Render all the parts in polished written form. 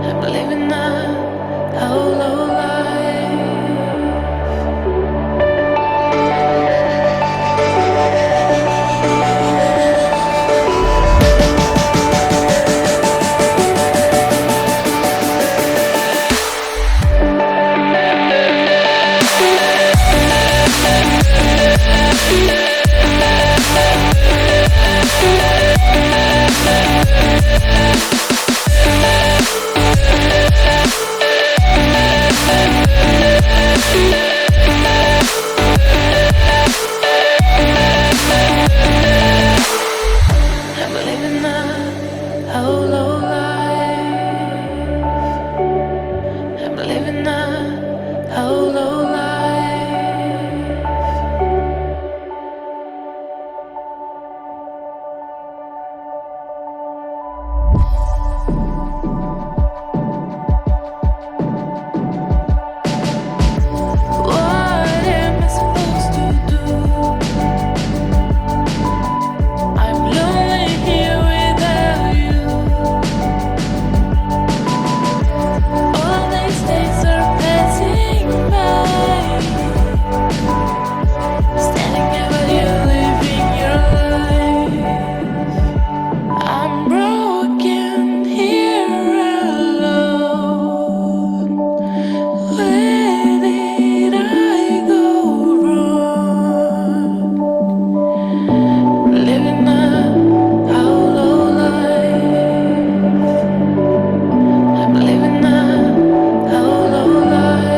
I'm living a hollow life. I'm living a hollow life. I'm living a hollow life. What am I supposed to do? I'm lonely here without you. All these days are passing by, standing there while you're living your life. I'm broken here alone. Where did I go wrong? Living a hollow life. I'm living a hollow life.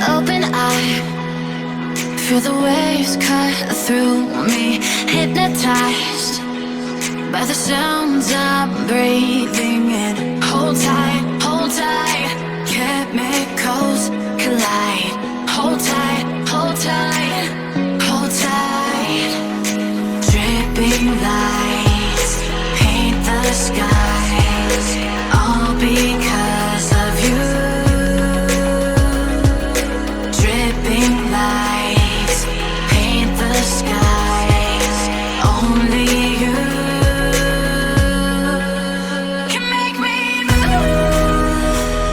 Open eye, feel the waves cut through me. Hypnotized by the sounds I'm breathing in. Hold tight, hold tight. Chemicals collide. Hold tight, hold tight, hold tight. Dripping lights paint the skies, all because of you. Dripping lights paint the skies, only you can make me move.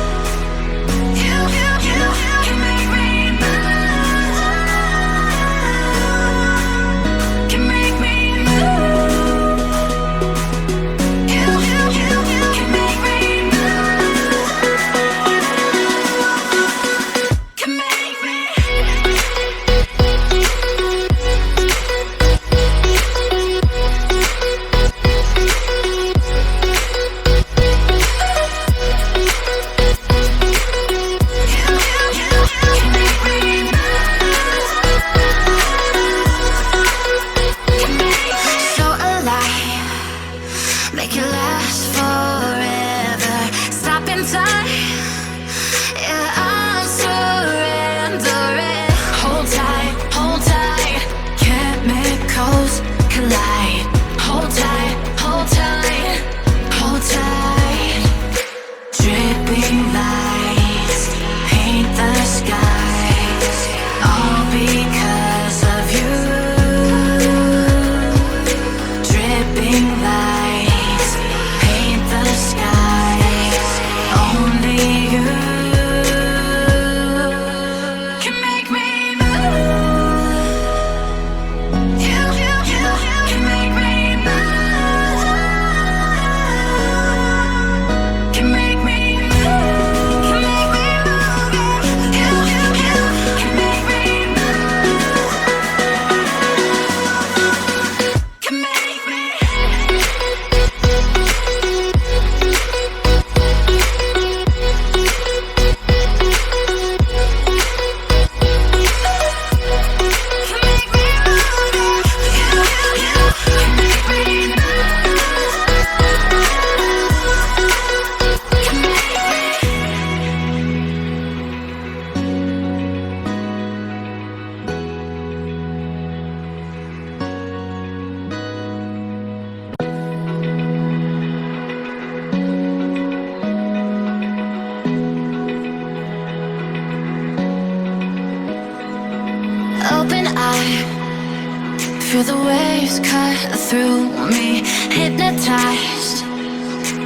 Feel the waves cut through me, hypnotized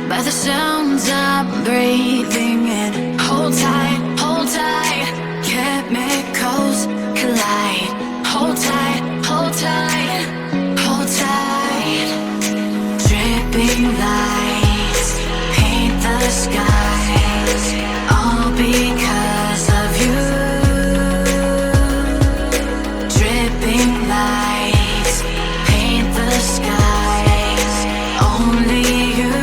by the sounds I'm breathing in. Hold tight, chemicals collide. Hold tight, hold tight, hold tight. Dripping lights paint the skies, all because of you. Dripping lights paint the skies, only you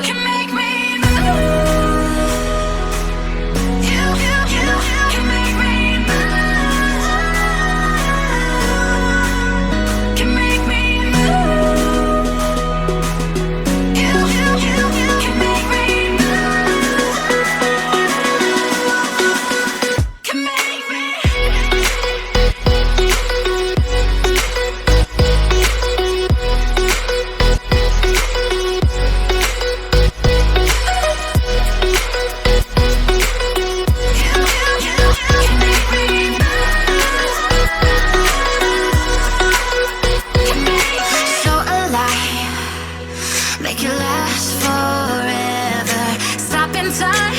can make me move. You can make me move. Can make me move. You can make me move. Can make me. So alive, make it last forever. Stop in time,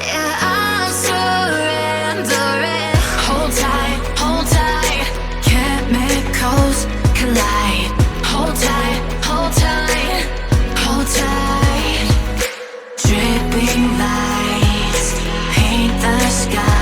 yeah, I'm surrendering. Hold tight, chemicals collide. Hold tight, hold tight, hold tight. Dripping lights paint the sky.